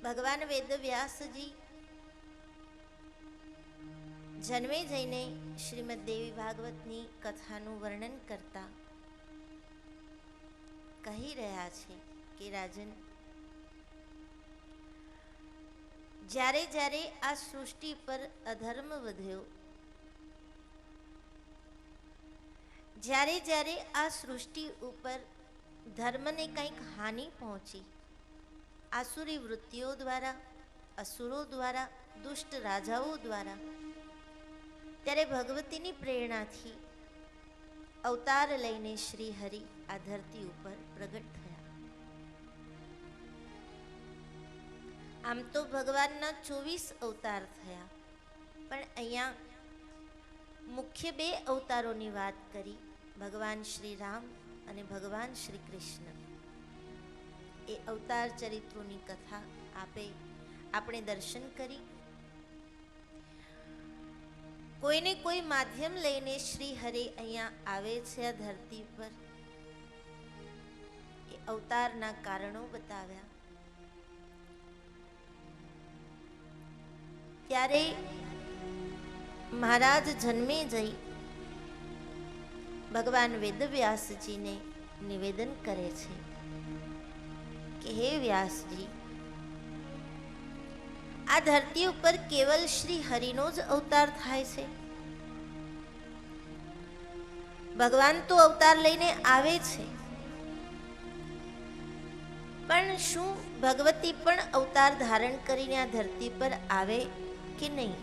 ભગવાન વેદવ્યાસજી જન્મે જઈને શ્રીમદ દેવી ભાગવતની કથાનું વર્ણન કરતા કહી રહ્યા છે કે રાજન, જ્યારે જ્યારે આ સૃષ્ટિ પર અધર્મ વધ્યો, જ્યારે જ્યારે આ સૃષ્ટિ ઉપર ધર્મને કંઈક હાનિ પહોંચી, આસુરી વૃત્તિઓ દ્વારા, અસુરો દ્વારા, દુષ્ટ રાજાઓ દ્વારા, ત્યારે ભગવતીની પ્રેરણાથી અવતાર લઈને શ્રી હરિ આ ધરતી ઉપર પ્રગટ થયા. આમ તો ભગવાનના 24 અવતાર થયા, પણ અહીંયા મુખ્ય 2 અવતારોની વાત કરી, ભગવાન શ્રી રામ અને ભગવાન શ્રી કૃષ્ણ. એ અવતાર ચરિત્રોની કથા આપણે દર્શન કરી. કોઈને કોઈ માધ્યમ લઈને શ્રી હરિ અહીંયા આવે છે આ ધરતી પર. એ અવતારના કારણો બતાવ્યા. ત્યારે મહારાજ જન્મે જઈ ભગવાન વેદવ્યાસજીને નિવેદન કરે છે કે હે વ્યાસજી, આ ધરતી ઉપર કેવલ શ્રી હરિનો જ અવતાર થાય છે. ભગવાન તો અવતાર લઈને આવે છે, પણ શું ભગવતી પણ અવતાર ધારણ કરીને આ ધરતી પર આવે કે નહીં?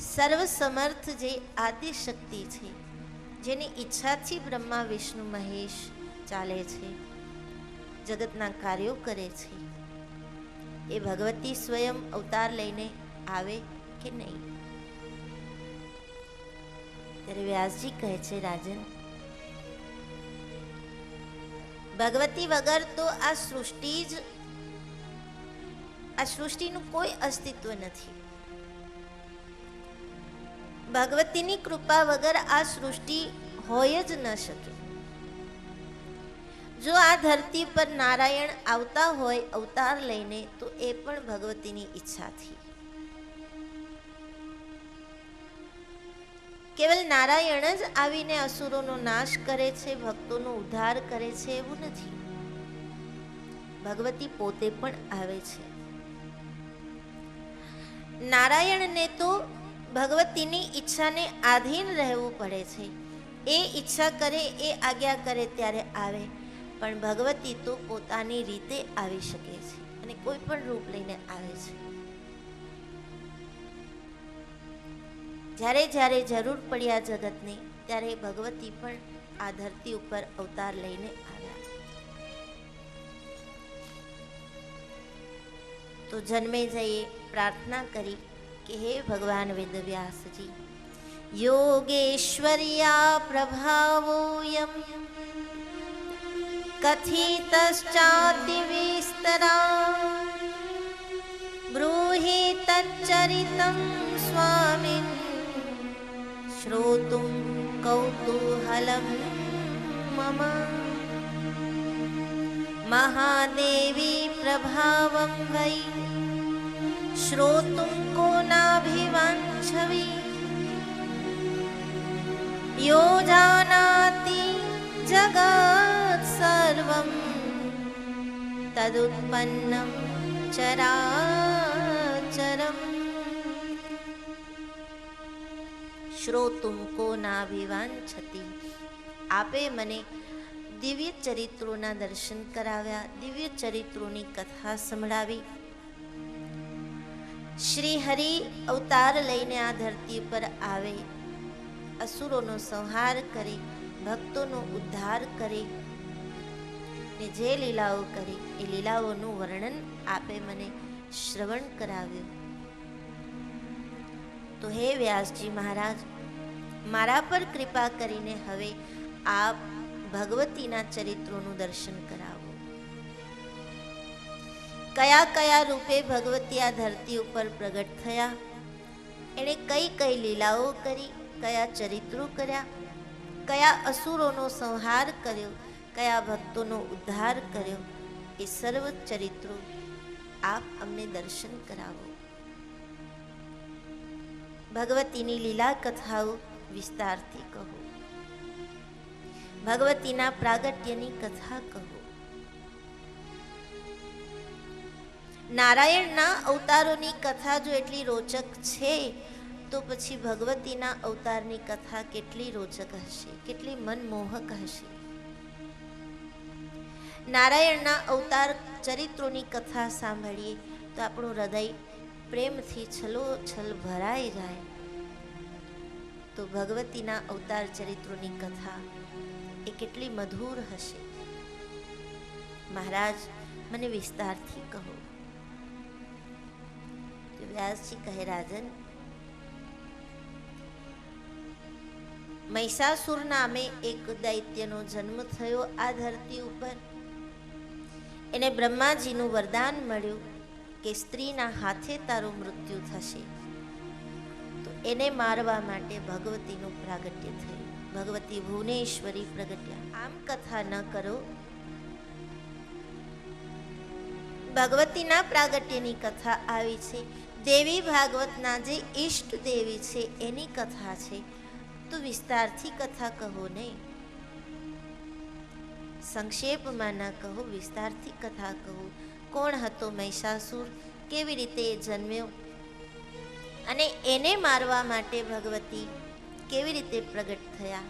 સર્વસમર્થ જે આદિ શક્તિ છે, જેની ઈચ્છાથી બ્રહ્મા વિષ્ણુ મહેશ ચાલે છે, જગતના કાર્યો કરે છે, એ ભગવતી સ્વયં અવતાર લઈને આવે કે નહીં? ત્યારે વ્યાસજી કહે છે, રાજન, ભગવતી વગર તો આ સૃષ્ટિનું કોઈ અસ્તિત્વ નથી. ભગવતીની કૃપા વગર આ સૃષ્ટિ હોય જ ન શકે. જો આ ધરતી પર નારાયણ આવતા હોય અવતાર લઈને, તો એ પણ ભગવતીની ઈચ્છાથી. કેવલ નારાયણ જ આવીને અસુરોનો નાશ કરે છે, ભક્તોનો ઉદ્ધાર કરે છે એવું નથી. ભગવતી પોતે પણ આવે છે. નારાયણને તો ભગવતીની ઈચ્છાને આધીન રહેવું પડે છે. એ ઈચ્છા કરે, એ આજ્ઞા કરે ત્યારે આવે. પણ ભગવતી તો પોતાની રીતે આવી શકે છે અને કોઈ પણ રૂપ લઈને આવે છે. જ્યારે જ્યારે જરૂર પડ્યા જગતને, ત્યારે ભગવતી પણ આ ધરતી ઉપર અવતાર લઈને આવ્યા. તો જન્મે જઈએ પ્રાર્થના કરી કે હે ભગવાન વેદવ્યાસજી, યોગેશ્વર્યા પ્રભાવોયમ કથિતશ્ચાતિ વિસ્તરા બ્રૂહિ તચ્ચરિતં સ્વામિન શ્રોતું કૌતૂહલં મમ મહાદેવી પ્રભાવં વૈ શ્રોતું કોનાભિવાંછવી યો જાનાતિ જગત સર્વં તદુત્પન્નં ચરાચરમ શ્રોતુમ કોનાભિવાંછતિ. આપે મને દિવ્ય ચરિત્રોના દર્શન કરાવ્યા, દિવ્ય ચરિત્રોની કથા સંભળાવી. શ્રી હરિ અવતાર લઈને આ ધરતી પર આવે, અસુરોનો સંહાર કરે, ભક્તોનો ઉદ્ધાર કરે, ને જે લીલાઓ કરે એ લીલાઓનું વર્ણન આપે મને શ્રવણ કરાવ્યું. તો હે વ્યાસજી મહારાજ, મારા પર કૃપા કરીને હવે આપ ભગવતીના ચરિત્રોનું દર્શન કરાવો. કયા કયા રૂપે ભગવતી આ ધરતી ઉપર પ્રગટ થયા, એણે કઈ કઈ લીલાઓ કરી, કયા ચરિત્રો કર્યા, કયા અસુરોનો સંહાર કર્યો, કયા ભક્તોનો ઉદ્ધાર કર્યો, એ સર્વ ચરિત્રો આપ અમને દર્શન કરાવો. ભગવતીની લીલા કથાઓ વિસ્તારથી કહો. ભગવતીના પ્રાગટ્યની કથા કહો. નારાયણના અવતારોની કથા જો એટલી રોચક છે તો પછી ભગવતીના અવતારની કથા કેટલી રોચક હશે, કેટલી મનમોહક હશે. નારાયણના અવતાર ચરિત્રોની કથા સાંભળીએ તો આપણું હૃદય પ્રેમથી છલોછલ ભરાઈ જાય. તો ભગવતીના અવતાર ચરિત્રોની કથા એ કેટલી મધુર હશે. મહારાજ મને વિસ્તારથી કહો. તો વ્યાસજી કહે, રાજન, મહિષાસુર નામે એક દૈત્યનો જન્મ થયો આ ધરતી ઉપર. એને બ્રહ્માજીનું વરદાન મળ્યું કે સ્ત્રીના હાથે તારું મૃત્યુ થશે. તો એને મારવા માટે ભગવતીનું પ્રાગટ્ય થયું. ભગવતી ભુવનેશ્વરી પ્રગટ્યા. આમ કથા ન કરો. ભગવતીના પ્રાગટ્યની કથા આવી છે. દેવી ભાગવતના જે ઈષ્ટ દેવી છે એની કથા છે, તો વિસ્તારથી કથા કહો ને. સંક્ષેપમાં ના કહો, વિસ્તારથી કથા કહો. કોણ હતો મહિષાસુર, કેવી રીતે એ જન્મ્યો, અને એને મારવા માટે ભગવતી કેવી રીતે પ્રગટ થયા,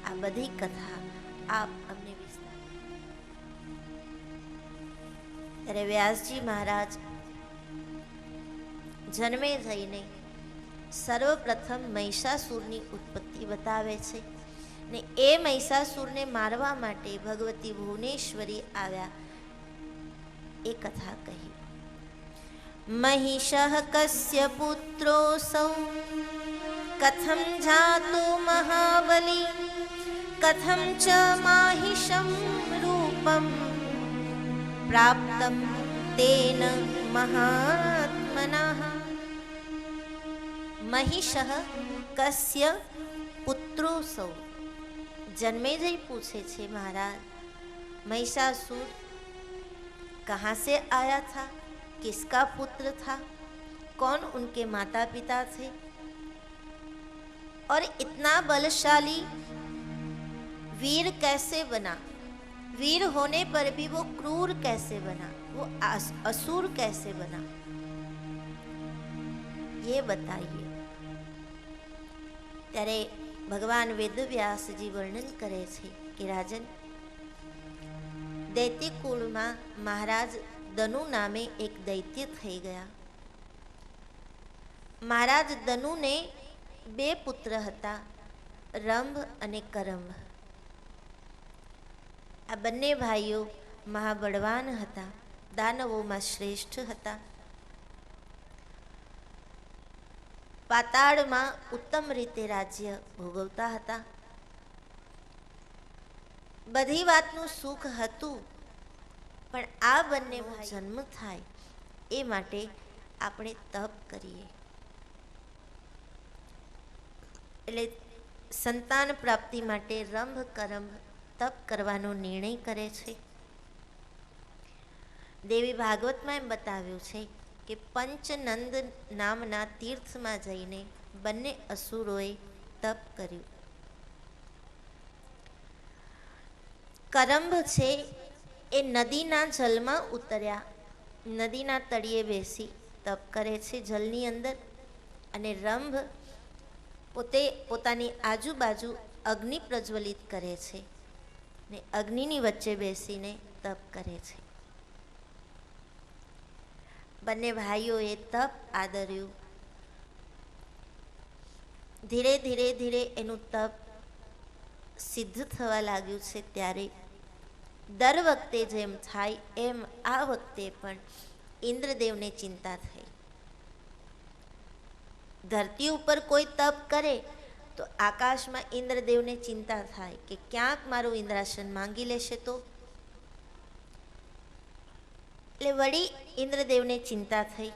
આ બધી કથા આપ અમને વિસ્તાર. ત્યારે વ્યાસજી મહારાજ જન્મે જઈને સર્વપ્રથમ મહિષાસુરની ઉત્પત્તિ બતાવે છે, ને એ મહિષાસુરને મારવા માટે ભગવતી ભુવનેશ્વરી આવ્યા એ કથા કહી. મહિષઃ કસ્ય પુત્રોऽસૌ કથમ જાતો મહાબલી કથમ ચ માહિષં રૂપમ પ્રાપ્તમ તેન મહાત્મનઃ. મહિષઃ કસ્ય પુત્રોऽસૌ. जन्मेजय पूछे छे, महाराज महिषासुर कहाँ से आया था, किसका पुत्र था, कौन उनके माता पिता थे, और इतना बलशाली वीर कैसे बना, वीर होने पर भी वो क्रूर कैसे बना, वो असुर कैसे बना, ये बताइए. ત્યારે ભગવાન વેદવ્યાસજી વર્ણન કરે છે કે રાજન, દૈત્ય કુળમાં મહારાજ દનુ નામે એક દૈત્ય થઈ ગયા. મહારાજ દનુને બે પુત્ર હતા, રંભ અને કરંભ. આ બંને ભાઈઓ મહાબળવાન હતા, દાનવોમાં શ્રેષ્ઠ હતા. પાતાળમાં ઉત્તમ રીતે રાજ્ય ભોગવતા હતા. બધી વાતનું સુખ હતું, પણ આ બંને જન્મ થાય એ માટે આપણે તપ કરીએ. એટલે સંતાન પ્રાપ્તિ માટે રંભ કરંભ તપ કરવાનો નિર્ણય કરે છે. દેવી ભાગવતમાં એમ બતાવ્યું છે કે પંચનંદ નામના તીર્થમાં જઈને બંને અસુરોએ તપ કર્યું. કરંભ છે એ નદીના જલમાં ઉતર્યા, નદીના તળિયે બેસી તપ કરે છે જલની અંદર, અને રંભ પોતે પોતાની આજુબાજુ અગ્નિ પ્રજ્વલિત કરે છે ને અગ્નિની વચ્ચે બેસીને તપ કરે છે. બંને ભાઈઓએ તપ આદર્યું. ધીરે ધીરે ધીરે એનું તપ સિદ્ધ થવા લાગ્યું છે. ત્યારે દર વખતે જેમ થાય એમ આ વખતે પણ ઇન્દ્રદેવને ચિંતા થઈ. ધરતી ઉપર કોઈ તપ કરે તો આકાશમાં ઇન્દ્રદેવને ચિંતા થાય કે ક્યાંક મારું ઇન્દ્રાસન માંગી લેશે તો. એટલે વળી ઇન્દ્રદેવને ચિંતા થઈ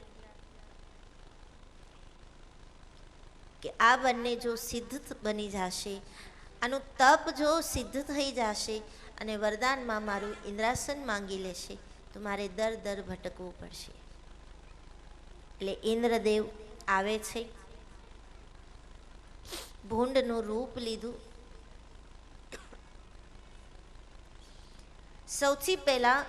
કે આ બંને જો સિદ્ધ બની જશે, આનું તપ જો સિદ્ધ થઈ જશે અને વરદાનમાં મારું ઇન્દ્રાસન માંગી લેશે તો મારે દર ભટકવું પડશે. એટલે ઇન્દ્રદેવ આવે છે, ભૂંડનું રૂપ લીધું. સૌથી પહેલા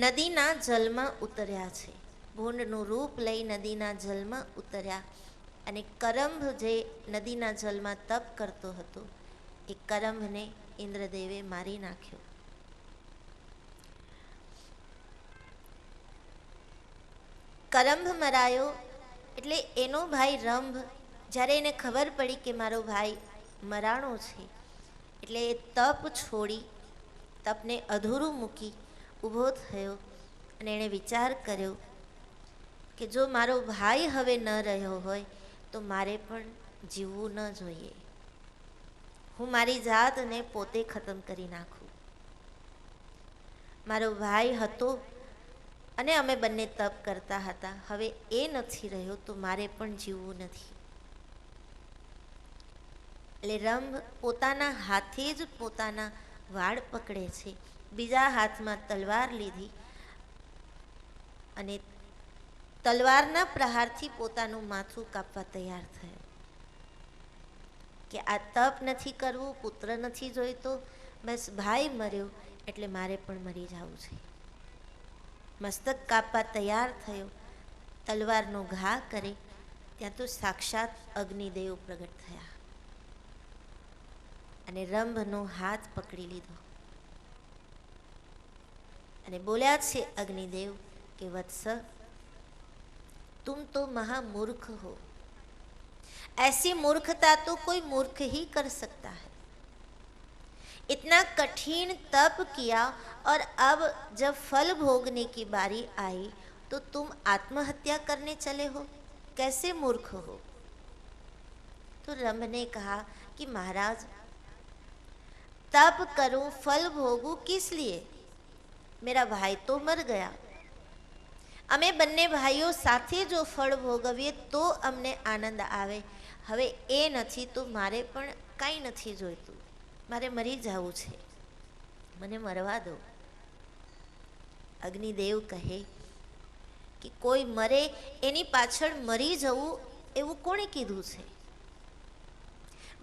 નદીના જલમાં ઉતર્યા છે. ભૂંડનું રૂપ લઈ નદીના જલમાં ઉતર્યા અને કરંભ જે નદીના જલમાં તપ કરતો હતો એ કરંભને ઇન્દ્રદેવે મારી નાખ્યો. કરંભ મરાયો એટલે એનો ભાઈ રંભ, જ્યારે એને ખબર પડી કે મારો ભાઈ મરાણો છે, એટલે એ તપ છોડી, તપને અધૂરું મૂકી ઊભો થયો અને એણે વિચાર કર્યો કે જો મારો ભાઈ હવે ન રહ્યો હોય તો મારે પણ જીવવું ન જોઈએ. હું મારી જાતને પોતે ખતમ કરી નાખું. મારો ભાઈ હતો અને અમે બંને તપ કરતા હતા, હવે એ નથી રહ્યો તો મારે પણ જીવવું નથી. એટલે રંભ પોતાના હાથે જ પોતાના વાળ પકડે છે, બીજા હાથમાં તલવાર લીધી અને તલવારના પ્રહારથી પોતાનું માથું કાપવા તૈયાર થયો કે આ તપ નથી કરવું, પુત્ર નથી જોઈતો, બસ ભાઈ મર્યો એટલે મારે પણ મરી જવું છે. મસ્તક કાપવા તૈયાર થયો, તલવારનો ઘા કરે ત્યાં તો સાક્ષાત અગ્નિદેવ પ્રગટ થયા અને રંભનો હાથ પકડી લીધો અને બોલ્યા છે અગ્નિદેવ કે वत्स, तुम तो महामूर्ख हो, ऐसी मूर्खता तो कोई मूर्ख ही कर सकता है. इतना कठिन तप किया और अब जब फल भोगने की बारी आई तो तुम आत्महत्या करने चले हो, कैसे मूर्ख हो. तो रंभ ने कहा कि महाराज, तप करूं, फल भोगूं किस लिए, मेरा भाई तो मर गया. અમે બંને ભાઈઓ સાથે જો ફળ ભોગવીએ તો અમને આનંદ આવે, હવે એ નથી તો મારે પણ કાંઈ નથી જોઈતું, મારે મરી જવું છે, મને મરવા દો. અગ્નિદેવ કહે કે કોઈ મરે એની પાછળ મરી જવું એવું કોણે કીધું છે?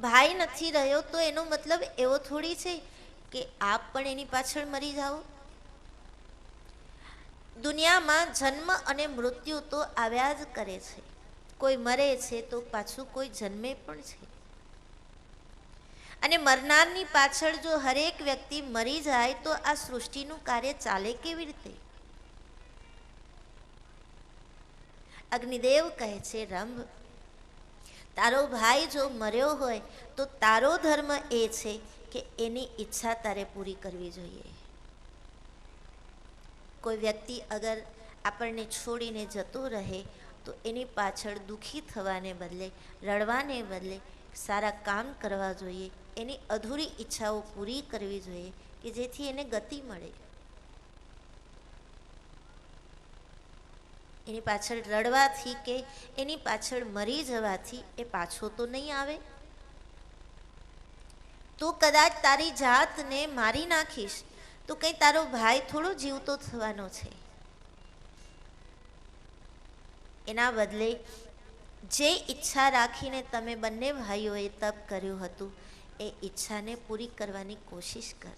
ભાઈ નથી રહ્યો તો એનો મતલબ એવો થોડી છે કે આપ પણ એની પાછળ મરી જાઓ. દુનિયામાં જન્મ અને મૃત્યુ તો આવ્યા જ કરે છે, કોઈ મરે છે તો પાછું કોઈ જન્મે પણ છે. અને મરનારની પાછળ જો હરેક વ્યક્તિ મરી જાય તો આ સૃષ્ટિનું કાર્ય ચાલે કેવી રીતે? અગ્નિદેવ કહે છે, રંભ, તારો ભાઈ જો મર્યો હોય તો તારો ધર્મ એ છે કે એની ઈચ્છા તારે પૂરી કરવી જોઈએ. કોઈ વ્યક્તિ અગર આપણને છોડીને જતો રહે તો એની પાછળ દુઃખી થવાને બદલે, રડવાને બદલે સારા કામ કરવા જોઈએ, એની અધૂરી ઈચ્છાઓ પૂરી કરવી જોઈએ કે જેથી એને ગતિ મળે. એની પાછળ રડવાથી કે એની પાછળ મરી જવાથી એ પાછો તો નહીં આવે. તું કદાચ તારી જાતને મારી નાખીશ તો કંઈ તારો ભાઈ થોડો જીવતો થવાનો છે. એના બદલે જે ઈચ્છા રાખીને તમે બંને ભાઈઓએ તપ કર્યું હતું એ ઈચ્છાને પૂરી કરવાની કોશિશ કર,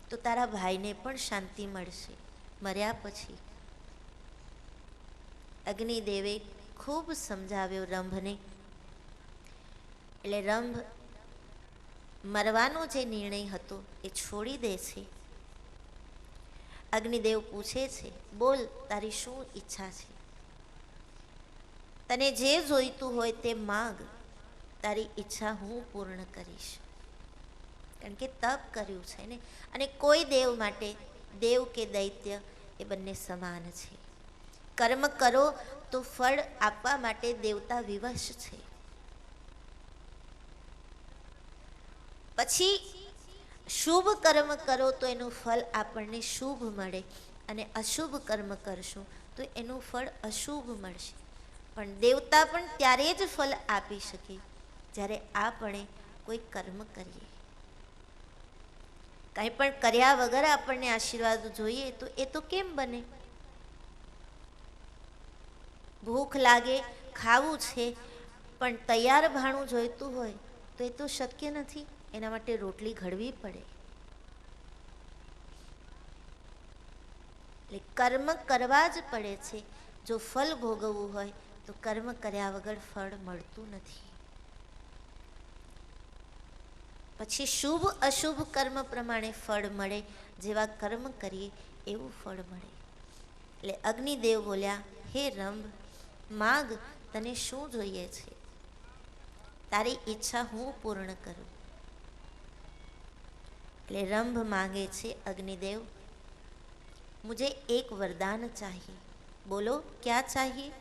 તો તારા ભાઈને પણ શાંતિ મળશે મર્યા પછી. અગ્નિદેવે ખૂબ સમજાવ્યો રંભને. એટલે રંભ મરવાનો જે નિર્ણય હતો એ છોડી દે છે. અગ્નિદેવ પૂછે છે, બોલ, તારી શું ઈચ્છા છે? તને જે જોઈતું હોય તે માંગ, તારી ઈચ્છા હું પૂર્ણ કરીશ. કારણ કે તપ કર્યું છે ને, અને કોઈ દેવ માટે દેવ કે દૈત્ય એ બંને સમાન છે. કર્મ કરો તો ફળ આપવા માટે દેવતા વિવશ છે. પછી શુભ કર્મ કરો તો એનું ફળ આપણને શુભ મળે, અને અશુભ કર્મ કરશું તો એનું ફળ અશુભ મળશે. પણ દેવતા પણ ત્યારે જ ફળ આપી શકે જ્યારે આપણે કોઈ કર્મ કરીએ. કાંઈ પણ કર્યા વગર આપણને આશીર્વાદ જોઈએ તો એ તો કેમ બને? ભૂખ લાગે, ખાવું છે, પણ તૈયાર ભાણું જોઈતું હોય તો એ તો શક્ય નથી. એના માટે રોટલી ઘડવી પડે. એટલે કર્મ કરવા જ પડે છે. જો ફલ ભોગવવું હોય તો કર્મ કર્યા વગર ફળ મળતું નથી. પછી શુભ અશુભ કર્મ પ્રમાણે ફળ મળે. જેવા કર્મ કરીએ એવું ફળ મળે. એટલે અગ્નિદેવ બોલ્યા, હે રંભ, માગ, તને શું જોઈએ છે? તારી ઈચ્છા હું પૂર્ણ કરું. એટલે રંભ માંગે છે, અગ્નિદેવ, मुझे एक वरदान चाहिए. बोलो क्या चाहिए?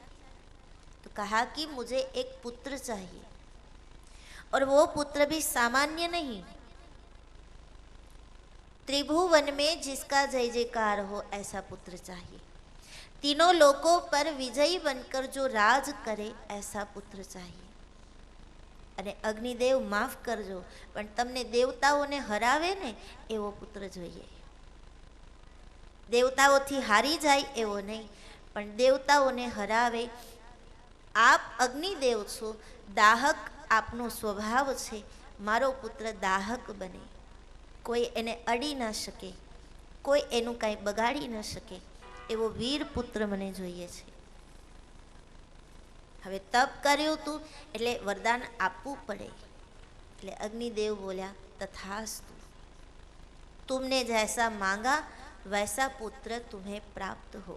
तो कहा कि मुझे एक पुत्र चाहिए, और वो पुत्र भी सामान्य नहीं, त्रिभुवन में जिसका जय जयकार हो ऐसा पुत्र चाहिए. तीनों लोकों पर विजयी बनकर जो राज करे ऐसा पुत्र चाहिए. અને અગ્નિદેવ માફ કરજો, પણ તમને દેવતાઓને હરાવે ને એવો પુત્ર જોઈએ. દેવતાઓથી હારી જાય એવો નહીં, પણ દેવતાઓને હરાવે. આપ અગ્નિદેવ છો, દાહક આપનો સ્વભાવ છે. મારો પુત્ર દાહક બને, કોઈ એને અડી ન શકે, કોઈ એનું કાંઈ બગાડી ન શકે એવો વીર પુત્ર મને જોઈએ છે. હવે તપ કર્યું તું એટલે વરદાન આપવું પડે. એટલે અગ્નિદેવ બોલ્યા, તથાસ્તુ, तुमने जैसा मांगा वैसा पुत्र तुम्हें प्राप्त हो.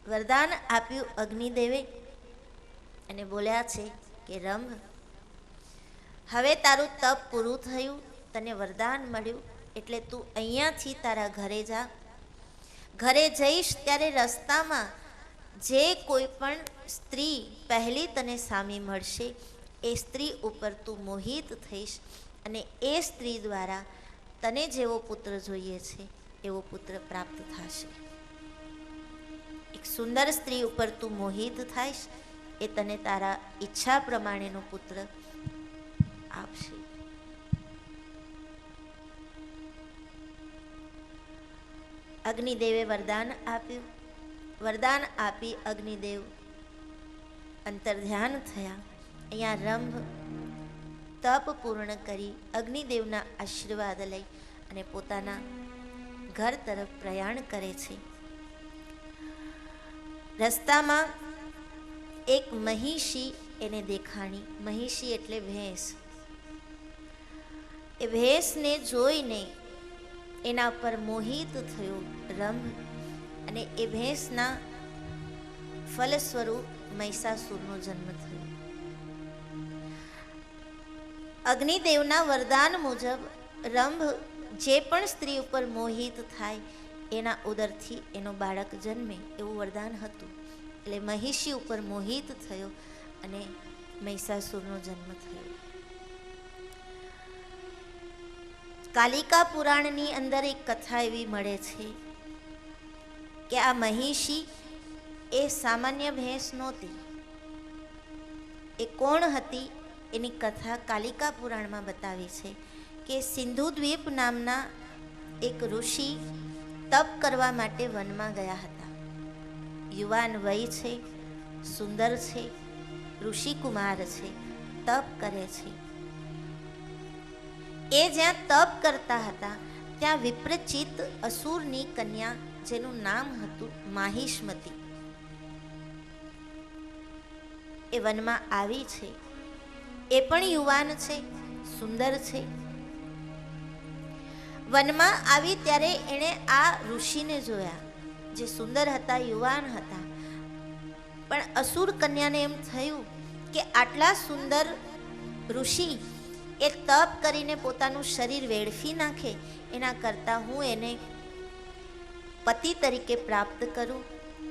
વરદાન આપ્યું અગ્નિદેવે અને બોલ્યા છે કે રંભ, હવે તારું તપ પૂરું થયું, તને વરદાન મળ્યું, એટલે તું અહીંયાથી તારા ઘરે જા. ઘરે જઈશ ત્યારે રસ્તામાં જે કોઈ પણ સ્ત્રી પહેલી તને સામે મળશે એ સ્ત્રી ઉપર તું મોહિત થઈશ, અને એ સ્ત્રી દ્વારા તને જેવો પુત્ર જોઈએ છે એવો પુત્ર પ્રાપ્ત થશે. એક સુંદર સ્ત્રી ઉપર તું મોહિત થાઈશ, એ તને તારા ઈચ્છા પ્રમાણેનો પુત્ર આપશે. અગ્નિદેવે વરદાન આપ્યું. વરદાન આપી અગ્નિદેવ અંતર્ધ્યાન થયા. અહીંયા રંભ તપ પૂર્ણ કરી અગ્નિદેવના આશીર્વાદ લઈ અને પોતાના ઘર તરફ પ્રયાણ કરે છે. રસ્તામાં એક મહિષી એને દેખાણી. મહિષી એટલે ભેંસ. એ ભેંસને જોઈને એના પર મોહિત થયો રંભ, અને એ ભેંસના ફલ સ્વરૂપ મહિષાસુરનો જન્મ થયો. અગ્નિદેવના વરદાન મુજબ રંભ જે પણ સ્ત્રી ઉપર મોહિત થાય એના ઉદરથી એનો બાળક જન્મે એવું વરદાન હતું. એટલે મહિષી ઉપર મોહિત થયો અને મહિષાસુરનો જન્મ થયો. કાલિકા પુરાણની અંદર એક કથા એવી મળે છે કે આ મહિષી એ સામાન્ય ભેંસ નહોતી. એ કોણ હતી એની કથા કાલિકા પુરાણમાં બતાવી છે કે સિંધુ દ્વીપ નામના એક ઋષિ તપ કરવા માટે વનમાં ગયા હતા. યુવાન વય છે, સુંદર છે, ઋષિકુમાર છે, તપ કરે છે. એ જ્યાં તપ કરતા હતા ત્યાં વિપ્રચિત અસુરની કન્યા, જેનું નામ હતું માહિષ્મતી, એ વનમાં આવી છે. એ પણ યુવાન છે, સુંદર છે. વનમાં આવી ત્યારે એણે આ ઋષિને જોયા, જે સુંદર હતા, યુવાન હતા. પણ અસુર કન્યાને એમ થયું કે આટલા સુંદર ઋષિ એ તપ કરીને પોતાનું શરીર વેડફી નાખે, એના કરતાં હું એને પતિ તરીકે પ્રાપ્ત કરું,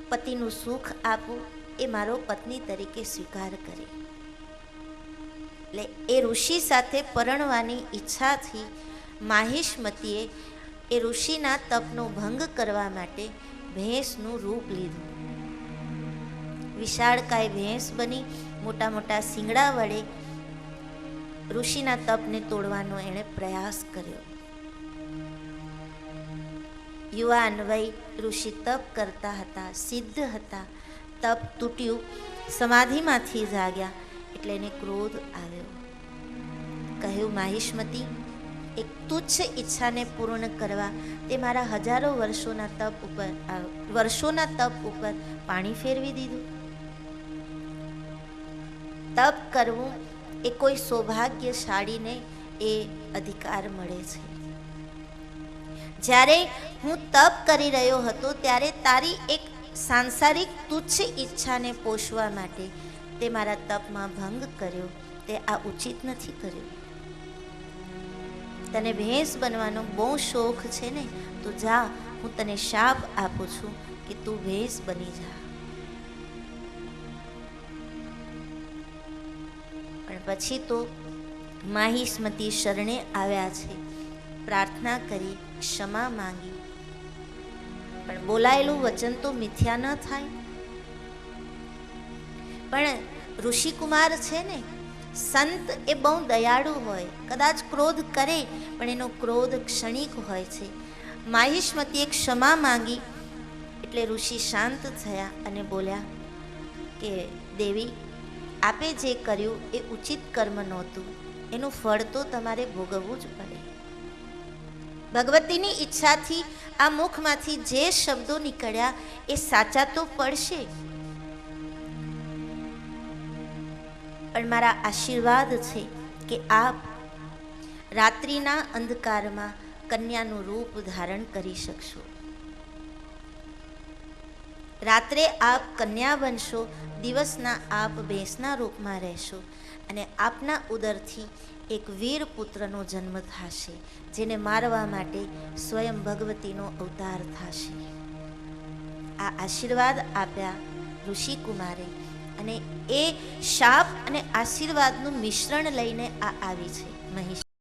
પતિનું સુખ આપું, એ મારો પત્ની તરીકે સ્વીકાર કરે. એટલે એ ઋષિ સાથે પરણવાની ઈચ્છાથી માહિષ્મતીએ એ ઋષિના તપનો ભંગ કરવા માટે ભેંસનું રૂપ લીધું. વિશાળકાય ભેંસ બની, મોટા મોટા શિંગડા વડે ઋષિના તપને તોડવાનો એણે પ્રયાસ કર્યો. યુવાન વય ઋષિ તપ કરતા હતા, સિદ્ધ હતા. તપ તૂટ્યું, સમાધિમાંથી જાગ્યા એટલે એને ક્રોધ આવ્યો. કહ્યું, માહિષ્મતી, એક તુચ્છ ઈચ્છાને પૂર્ણ કરવા તે મારા હજારો વર્ષોના તપ ઉપર પાણી ફેરવી દીધું. તપ કરવું એ કોઈ સૌભાગ્યશાળીને એ અધિકાર મળે છે. જ્યારે હું તપ કરી રહ્યો હતો ત્યારે તારી એક સાંસારિક તુચ્છ ઈચ્છાને પોષવા માટે તે મારા તપમાં ભંગ કર્યો. તે આ ઉચિત નથી કર્યું. તને ભેંસ બનવાનો બહુ શોખ છે ને, તો જા, હું તને શાપ આપું છું કે તું ભેંસ બની જા. પણ પછી તો માહિષ્મતી શરણે આવ્યા છે, પ્રાર્થના કરી, ક્ષમા માંગી. પણ બોલાયેલું વચન તો મિથ્યા ન થાય. પણ ઋષિકુમાર છે ને, સંત એ બહુ દયાળુ હોય. કદાચ ક્રોધ કરે પણ એનો ક્રોધ ક્ષણિક હોય છે. માહિષ્મતીએ ક્ષમા માંગી એટલે ઋષિ શાંત થયા અને બોલ્યા કે દેવી, આપે જે કર્યું એ ઉચિત કર્મ નહોતું. એનું ફળ તો તમારે ભોગવવું જ પડે. ભગવતીની ઈચ્છાથી આ મુખમાંથી જે શબ્દો નીકળ્યા એ સાચા તો પડશે, પણ મારા આશીર્વાદ છે કે આપ રાત્રિના અંધકારમાં કન્યાનું રૂપ ધારણ કરી શકશો. રાત્રે આપ કન્યા બનશો, દિવસના આપ ભેંસના રૂપમાં રહેશો અને આપના ઉદરથી એક વીર પુત્રનો જન્મ થશે, જેને મારવા માટે સ્વયં ભગવતીનો અવતાર થશે. આ આશીર્વાદ આપ્યા ઋષિકુમારે, અને એ શાપ અને આશીર્વાદનું મિશ્રણ લઈને આ આવી છે મહિષ.